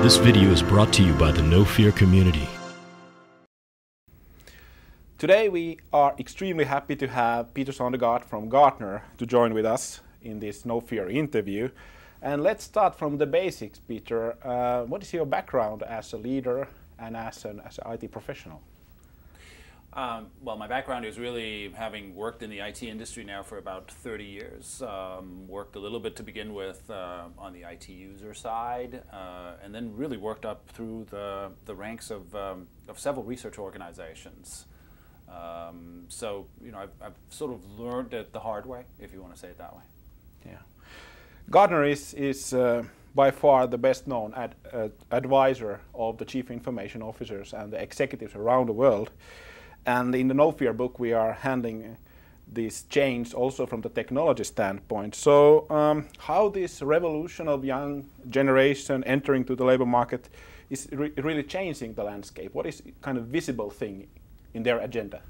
This video is brought to you by the No Fear community. Today we are extremely happy to have Peter Sondergaard from Gartner to join with us in this No Fear interview. And let's start from the basics, Peter. What is your background as a leader and as an IT professional? Well, my background is really having worked in the IT industry now for about 30 years. Worked a little bit to begin with on the IT user side, and then really worked up through the ranks of several research organizations. So, you know, I've sort of learned it the hard way, if you want to say it that way. Yeah. Gartner is by far the best known advisor of the chief information officers and the executives around the world. And in the No Fear book, we are handling this change also from the technology standpoint. So how this revolution of young generation entering to the labor market is really changing the landscape? What is kind of visible thing in their agenda?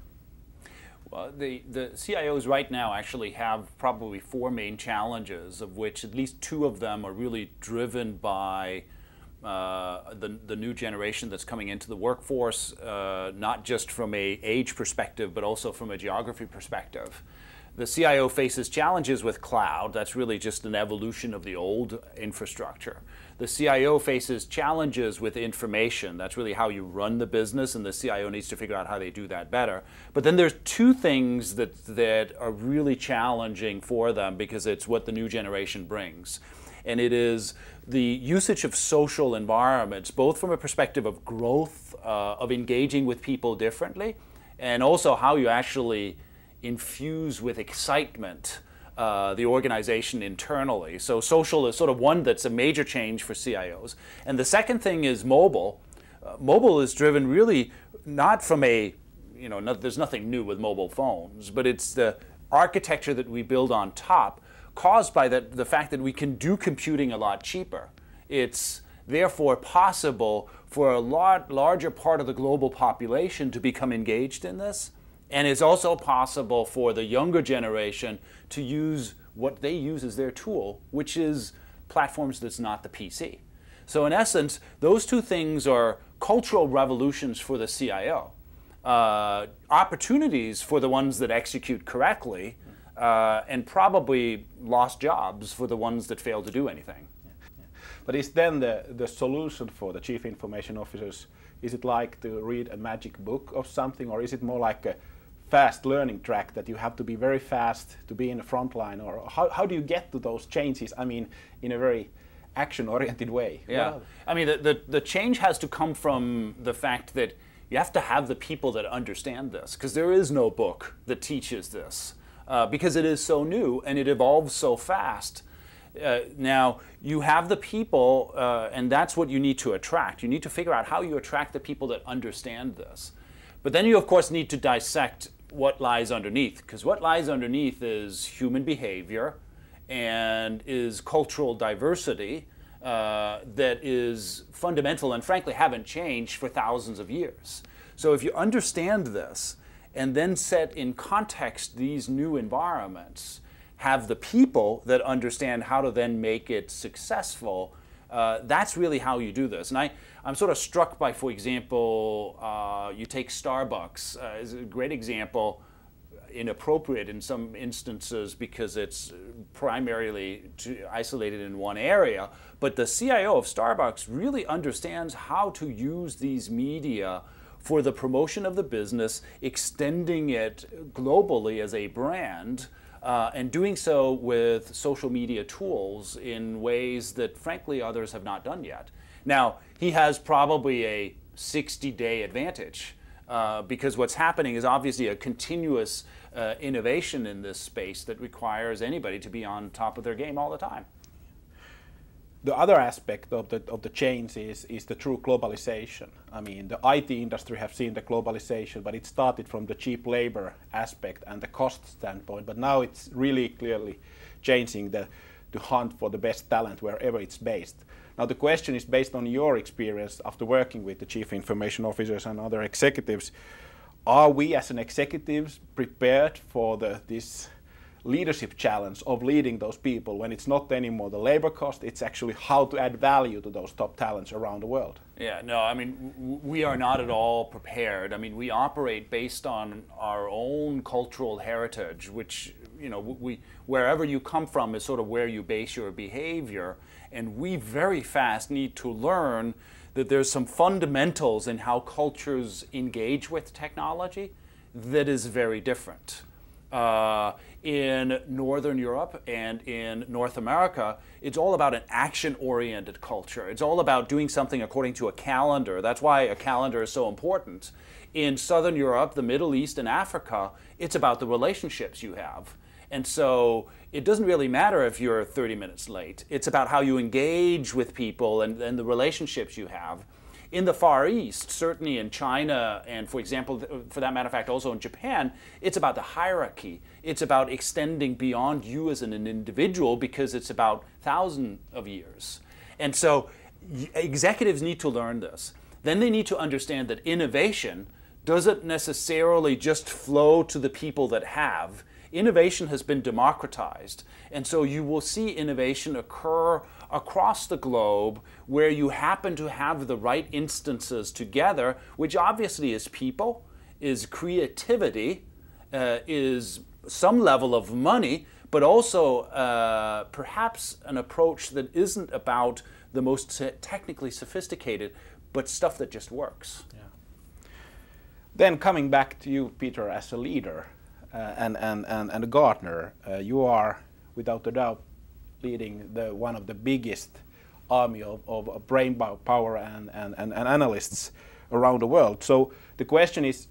Well, the CIOs right now actually have probably four main challenges, of which at least two of them are really driven by the new generation that's coming into the workforce, not just from an age perspective, but also from a geography perspective. The CIO faces challenges with cloud. That's really just an evolution of the old infrastructure. The CIO faces challenges with information. That's really how you run the business, and the CIO needs to figure out how they do that better. But then there's two things that are really challenging for them because it's what the new generation brings. And it is the usage of social environments, both from a perspective of growth, of engaging with people differently, and also how you actually infuse with excitement the organization internally. So social is sort of one that's a major change for CIOs. And the second thing is mobile. Mobile is driven really not from there's nothing new with mobile phones, but it's the architecture that we build on top, caused by the fact that we can do computing a lot cheaper. It's therefore possible for a lot larger part of the global population to become engaged in this. And it's also possible for the younger generation to use what they use as their tool, which is platforms that's not the PC. So in essence, those two things are cultural revolutions for the CIO. Opportunities for the ones that execute correctly, and probably lost jobs for the ones that fail to do anything. But is then the solution for the chief information officers, is it like to read a magic book of something, or is it more like a fast learning track that you have to be very fast to be in the front line, or how do you get to those changes, I mean, in a very action-oriented way? Yeah, I mean, the change has to come from the fact that you have to have the people that understand this, because there is no book that teaches this. Because it is so new and it evolves so fast. Now, you have the people, and that's what you need to attract. You need to figure out how you attract the people that understand this. But then you, of course, need to dissect what lies underneath, because what lies underneath is human behavior and is cultural diversity that is fundamental and frankly haven't changed for thousands of years. So if you understand this, and then set in context these new environments, have the people that understand how to then make it successful, that's really how you do this. And I'm sort of struck by, for example, you take Starbucks as a great example, inappropriate in some instances because it's primarily isolated in one area, but the CIO of Starbucks really understands how to use these media for the promotion of the business, extending it globally as a brand, and doing so with social media tools in ways that, frankly, others have not done yet. Now, he has probably a 60-day advantage, because what's happening is obviously a continuous innovation in this space that requires anybody to be on top of their game all the time. The other aspect of the change is the true globalization. I mean, the IT industry have seen the globalization, but it started from the cheap labor aspect and the cost standpoint. But now it's really clearly changing to hunt for the best talent wherever it's based. Now the question is, based on your experience after working with the chief information officers and other executives, are we as an executives prepared for this leadership challenge of leading those people when it's not anymore the labor cost, it's actually how to add value to those top talents around the world? Yeah, no, I mean, we are not at all prepared. I mean, we operate based on our own cultural heritage, which, you know, wherever you come from is sort of where you base your behavior. And we very fast need to learn that there's some fundamentals in how cultures engage with technology that is very different. In Northern Europe and in North America, it's all about an action-oriented culture. It's all about doing something according to a calendar. That's why a calendar is so important. In Southern Europe, the Middle East, and Africa, it's about the relationships you have. And so it doesn't really matter if you're 30 minutes late. It's about how you engage with people and the relationships you have. In the Far East, certainly in China, and for example, for that matter of fact, also in Japan, it's about the hierarchy. It's about extending beyond you as an individual because it's about thousands of years. And so executives need to learn this. Then they need to understand that innovation doesn't necessarily just flow to the people that have. Innovation has been democratized, and so you will see innovation occur across the globe where you happen to have the right instances together, which obviously is people, is creativity, is some level of money, but also perhaps an approach that isn't about the most technically sophisticated, but stuff that just works. Yeah. Then coming back to you, Peter, as a leader, and a Gartner, you are without a doubt leading one of the biggest army of brain power and analysts around the world. So the question is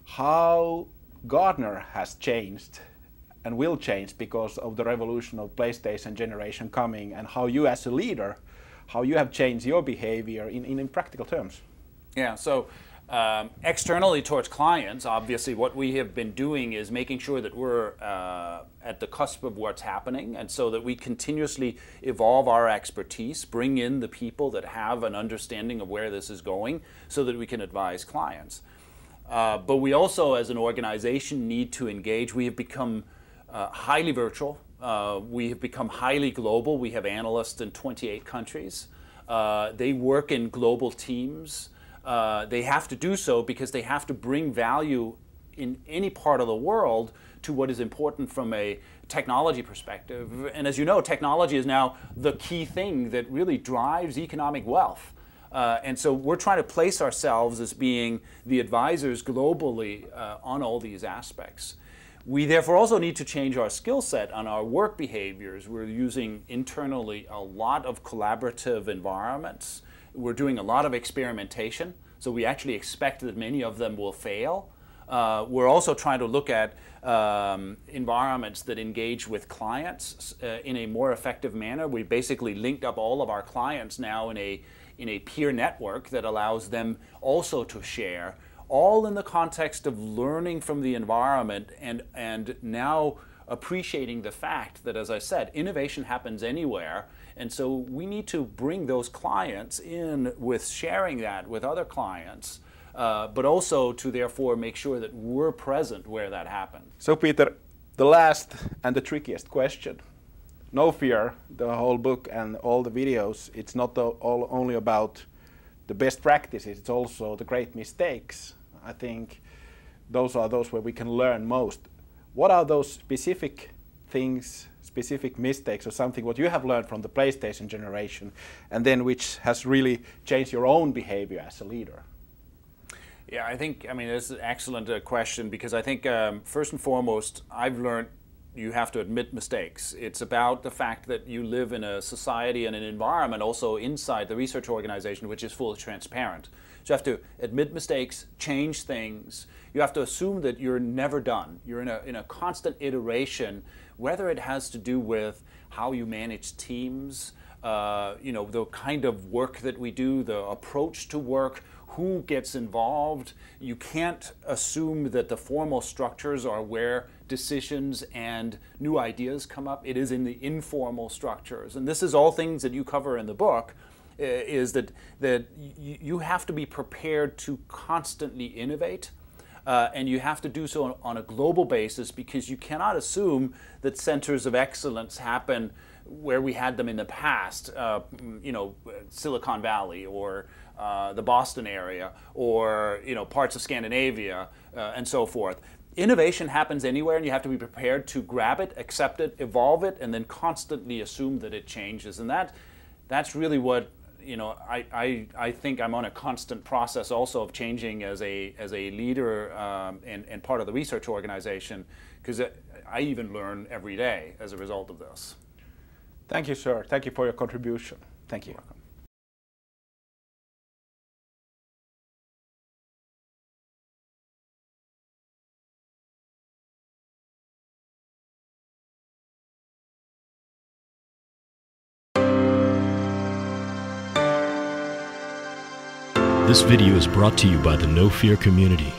how Gartner has changed and will change because of the revolution of PlayStation generation coming, and how you as a leader, how you have changed your behavior in practical terms. Yeah, so externally towards clients, obviously what we have been doing is making sure that we're at the cusp of what's happening, and so that we continuously evolve our expertise, bring in the people that have an understanding of where this is going so that we can advise clients. But we also as an organization need to engage. We have become highly virtual. We have become highly global. We have analysts in 28 countries. They work in global teams. They have to do so because they have to bring value in any part of the world to what is important from a technology perspective. And as you know, technology is now the key thing that really drives economic wealth. And so we're trying to place ourselves as being the advisors globally on all these aspects. We therefore also need to change our skill set on our work behaviors. We're using internally a lot of collaborative environments. We're doing a lot of experimentation, so we actually expect that many of them will fail. We're also trying to look at environments that engage with clients in a more effective manner. We basically linked up all of our clients now in a peer network that allows them also to share, all in the context of learning from the environment and now appreciating the fact that, as I said, innovation happens anywhere. And so we need to bring those clients in with sharing that with other clients, but also to therefore make sure that we're present where that happens. So Peter, the last and the trickiest question. No Fear, the whole book and all the videos, it's not only about the best practices, it's also the great mistakes. I think those are those where we can learn most. What are those specific things, specific mistakes or something what you have learned from the PlayStation generation and then which has really changed your own behavior as a leader? Yeah, I think, I mean, this is an excellent question because I think first and foremost, I've learned you have to admit mistakes. It's about the fact that you live in a society and an environment also inside the research organization which is fully transparent. So you have to admit mistakes, change things. You have to assume that you're never done. You're in a constant iteration, whether it has to do with how you manage teams, you know, the kind of work that we do, the approach to work, who gets involved. You can't assume that the formal structures are where decisions and new ideas come up. It is in the informal structures. And this is all things that you cover in the book, is that you have to be prepared to constantly innovate. and you have to do so on a global basis, because you cannot assume that centers of excellence happen where we had them in the past, Silicon Valley or the Boston area, or parts of Scandinavia and so forth. Innovation happens anywhere, and you have to be prepared to grab it, accept it, evolve it, and then constantly assume that it changes. And that's really what I think I'm on a constant process also of changing as a leader and part of the research organization, because I even learn every day as a result of this. Thank you, sir. Thank you for your contribution. Thank you. This video is brought to you by the No Fear community.